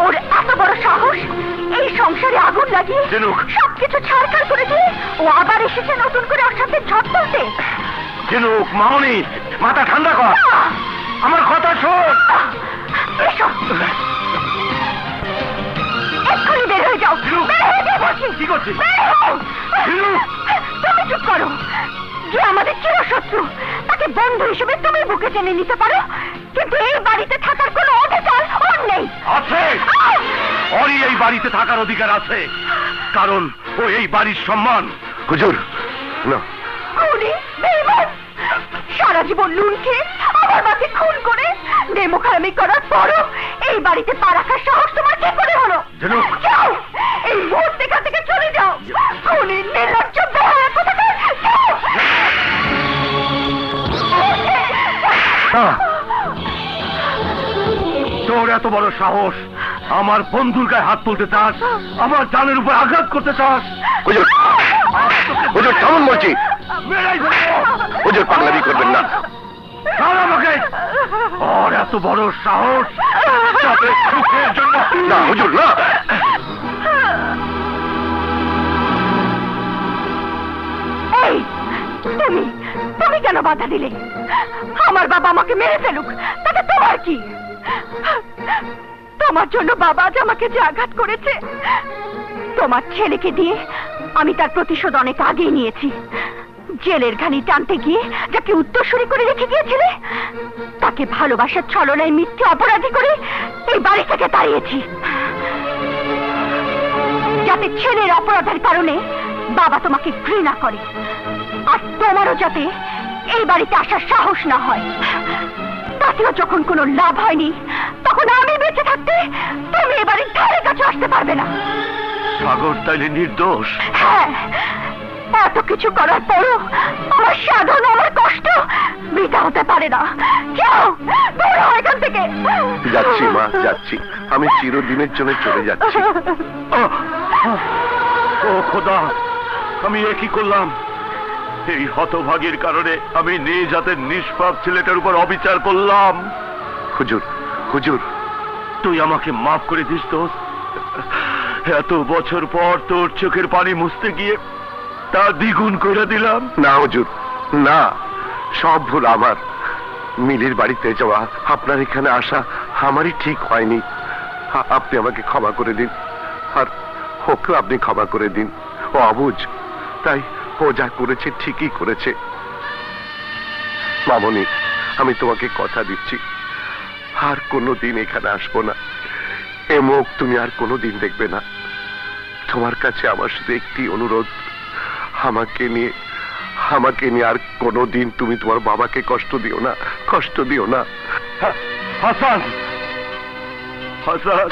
ওর এত বড় সাহস, এই সংসারে আগুন লাগিয়ে সবকিছু ছাড়খাড় করে দিয়ে ও আবার এসেছে নতুন করে ওর সাথে ঝড় তুলতে। ঝিনুক, মামনি, মাথা ঠান্ডা কর, আমার কথা শোন। এসো, এক্ষুনি বের হয়ে যাও। বের হয়ে যাও বলছি। কি করছিস? তুমি চুপ করো। যে আমাদের চিরশত্রু, তাকে বন্ধু হিসেবে তুমি বুকে টেনে নিতে পারো, কিন্তু এই বাড়িতে থাকার কোনো অধিকার ওর নেই। আছে, ওরই এই বাড়িতে থাকার অধিকার আছে, কারণ ও এই বাড়ির সম্মান। হুজুর না, খুনি, বেঈমান, সারা জীবন লুন খেয়ে আমার মাকে খুন করে নেমোখারামি করার পরও এই বাড়িতে পা রাখার সাহস তোমার কি করে হলো? যাও, এই মুহূর্তে এখান থেকে চলে যাও। খুনি, নির্লজ্জ, বেহায়া কোথাকার, যাও। তোর এত বড় সাহস, আমার বন্ধুর গায়ে হাত তুলতে চাস, আমার জানের উপর আঘাত করতে চাস? হুজুর, হুজুর কেমন বলছি? হুজুর পাগলামি করবেন না। আমাকে ওর এত বড় সাহস, সুখের জন্য না হুজুর না। এই, তুমি কেন বাধা দিলে? আমার বাবা আমাকে মেরে ফেলুক, তাতে তোমার কি? তোমার জন্য বাবা আজ আমাকে যে আঘাত করেছে, তোমার ছেলেকে দিয়ে আমি তার প্রতিশোধ অনেক আগেই নিয়েছি। জেলের ঘানি টানতে গিয়ে যাকে উত্তরসূরি করে রেখে গিয়েছিলে, তাকে ভালোবাসার ছলনায় মিথ্যে অপরাধী করে এই বাড়ি থেকে তাড়িয়েছি, যাতে ছেলের অপরাধের কারণে বাবা তোমাকে ঘৃণা করে, আর তোমারও যাতে এই বাড়িতে আসার সাহস না হয়। তাতেও যখন কোনো লাভ হয়নি, তখন আমি বেঁচে থাকতে তুমি এ বাড়ির ধারে কাছে আসতে পারবে না। সাগর তাইলে নির্দোষ? হ্যাঁ, এত কিছু করার পরও আমার সাধন, আমার কষ্ট বৃথা হতে পারে না। যাও, দূর হও এখান থেকে। যাচ্ছি মা, যাচ্ছি, আমি চিরদিনের জন্য চলে যাচ্ছি। ও খোদা, আমি এ কি করলাম? এই হতভাগীর কারণে আমি নিজ হাতের নিষ্পাপ ছেলেটার উপর অবিচার করলাম। হুজুর, হুজুর তুই আমাকে মাফ করে দিস দোস্ত। এত বছর পর তোর চোখের পানি মুছতে গিয়ে তা দ্বিগুণ করে দিলাম। না হুজুর না, সব ভুল আমার। মিলির বাড়িতে যাওয়া, আপনার এখানে আসা আমারই ঠিক হয়নি। আপনি আমাকে ক্ষমা করে দিন, আর ওকেও আপনি ক্ষমা করে দিন। ও অবুঝ, তাই ও যা করেছে ঠিকই করেছে। মামনি, আমি তোমাকে কথা দিচ্ছি, আর কোনোদিন এখানে আসবো না। এ মুখ তুমি আর কোনোদিন দেখবে না। তোমার কাছে আমার শুধু একটি অনুরোধ, আমাকে নিয়ে আর কোনোদিন তুমি তোমার বাবাকে কষ্ট দিও না, কষ্ট দিও না। হাসান, হাসান,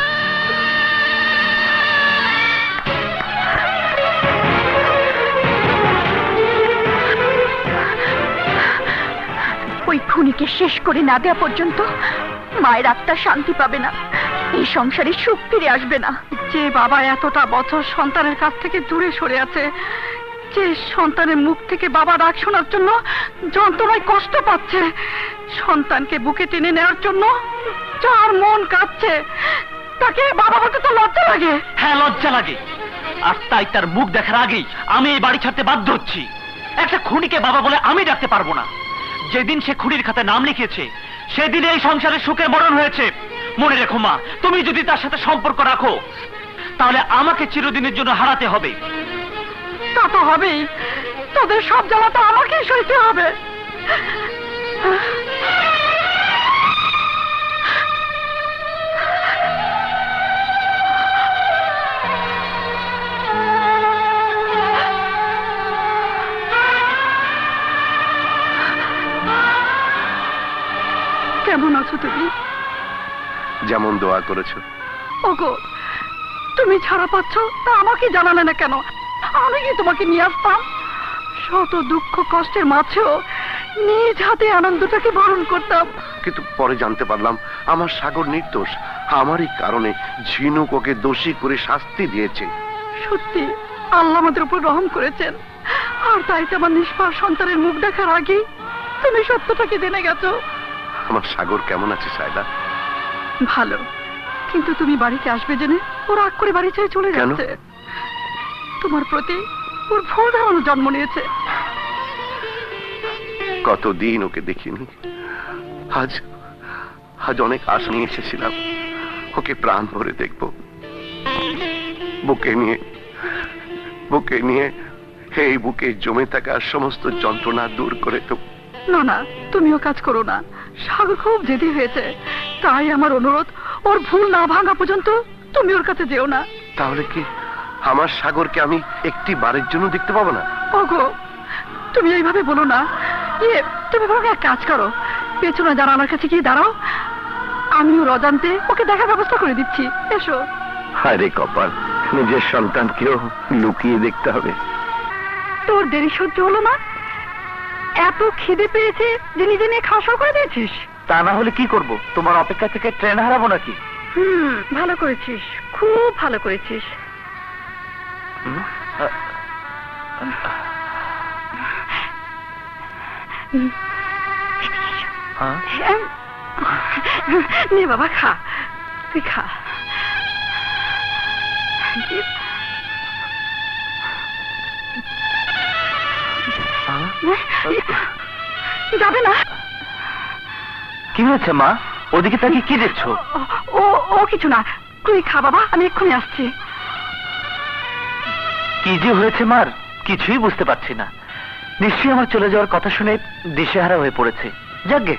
ওই খুনিকে শেষ করে না দেওয়া পর্যন্ত মায়ের আত্মা শান্তি পাবে না, এই সংসারে সুখ ফিরে আসবে না। যে বাবা এতটা বছর সন্তানের কাছ থেকে দূরে সরে আছে, যে সন্তানের মুখ থেকে বাবা ডাক শোনার জন্য যন্ত্রণায় কষ্ট পাচ্ছে, সন্তানকে বুকে টেনে নেওয়ার জন্য যার মন কাঁদছে, তাকে বাবা বলতে তো লজ্জা লাগে। হ্যাঁ, লজ্জা লাগে, আর তাই তার মুখ দেখার আগেই আমি এই বাড়ি ছাড়তে বাধ্য হচ্ছি। একটা খুনিকে বাবা বলে আমি ডাকতে পারবো না। যেদিন সে খুনির খাতায় নাম লিখেছে, সেদিন এই সংসারে সুখের মরণ হয়েছে। মনে রেখো মা, তুমি যদি তার সাথে সম্পর্ক রাখো, তাহলে আমাকে চিরদিনের জন্য হারাতে হবে। তা তো হবেই, তোদের সব জ্বালা তো আমাকেই সইতে হবে। কেমন আছো তুমি? যেমন দোয়া করেছো। ওগো, তুমি ছাড়া পাচ্ছ তা আমাকে জানালে না কেন? আমি কি তোমাকে নিয়ে আসতাম? শত দুঃখ কষ্টের মাঝেও নিজ হাতে আনন্দটাকে বরণ করতাম। কিন্তু পরে জানতে পারলাম আমার সাগর নির্দোষ। আমারই কারণে ঝিনুক ওকে দোষী করে শাস্তি দিয়েছে। সত্যি আল্লাহ আমাদের উপর রহম করেছেন, আর তাই তো আমার নিষ্পাপ সন্তানের মুখ দেখার আগে তুমি সত্যটাকে জেনে গেছো। আমার সাগর কেমন আছে সায়দা? ভালো, কিন্তু তুমি বাড়িতে আসবে জেনে ও রাগ করে বাড়ি ছেড়ে চলে কেন? যাচ্ছে। তোমার প্রতি ওর ভুল ধারণা জন্ম নিয়েছে। কতদিন ওকে দেখিনি, আজ আজ অনেক আশা নিয়ে এসেছিলাম, ওকে প্রাণ ভরে দেখব। বুকে নিয়ে এই বুকে জমে থাকা সমস্ত যন্ত্রণা দূর করে তো। না না, তুমিও কাজ করো না। সাগর খুব জেদি হয়েছে, তাই আমার অনুরোধ, ওর ভুল না ভাঙা পর্যন্ত তুমি ওর কাছে যেও না। তাহলে কি আমার সাগরকে আমি একটি বারের জন্য দেখতে পাবো না? ওগো, তুমি এইভাবে বলো না। তুমি বরং এক কাজ করো, পেছনে জানালার কাছে গিয়ে দাঁড়াও, আমি ওর অজান্তে ওকে দেখার ব্যবস্থা করে দিচ্ছি। এসো। আরে কপাল, নিজের সন্তানকেও লুকিয়ে দেখতে হবে। তোর দেরি সহ্য হলো না? এত খিদে পেয়েছে যে নিজে নিয়ে খাওয়া শুরু করে দিয়েছিস? তা না হলে কি করব? তোমার অপেক্ষা থেকে ট্রেন হারাবো নাকি? ভালো করেছিস, খুব ভালো করেছিস। নে বাবা, খা, তুই খা। যাবে না? কি হয়েছে মা? ওদিকে তাকে কি দেখছো? ও ও কিছু না, তুই খা বাবা, আমি এক্ষুনি আসছি। কি যে হয়েছে মার কিছুই বুঝতে পারছি না। নিশ্চয়ই আমার চলে যাওয়ার কথা শুনে দিশেহারা হয়ে পড়েছে। যাকগে।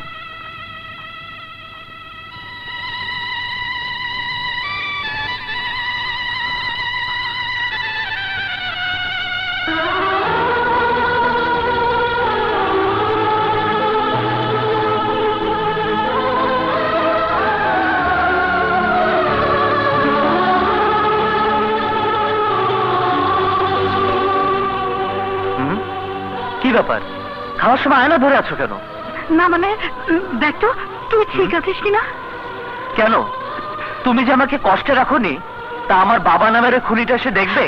কি ব্যাপার, খাওয়ার সময় আয়না ধরে আছো কেন? না মানে, দেখ তো তুই ঠিক আছিস কিনা। কেন, তুমি যে আমাকে কষ্টে রাখোনি তা আমার বাবা নামের খুনিটা সে দেখবে,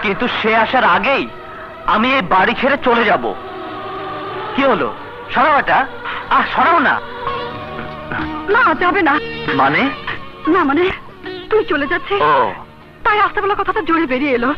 কিন্তু সে আসার আগেই আমি এই বাড়ি ছেড়ে চলে যাব। কি হলো, সরাও এটা। সরাও না। না, যাবে না। মানে? না মানে, তুই চলে যাচ্ছিস ও, তাই আস্তে বলা কথাটা জোরে বেরিয়ে এলো।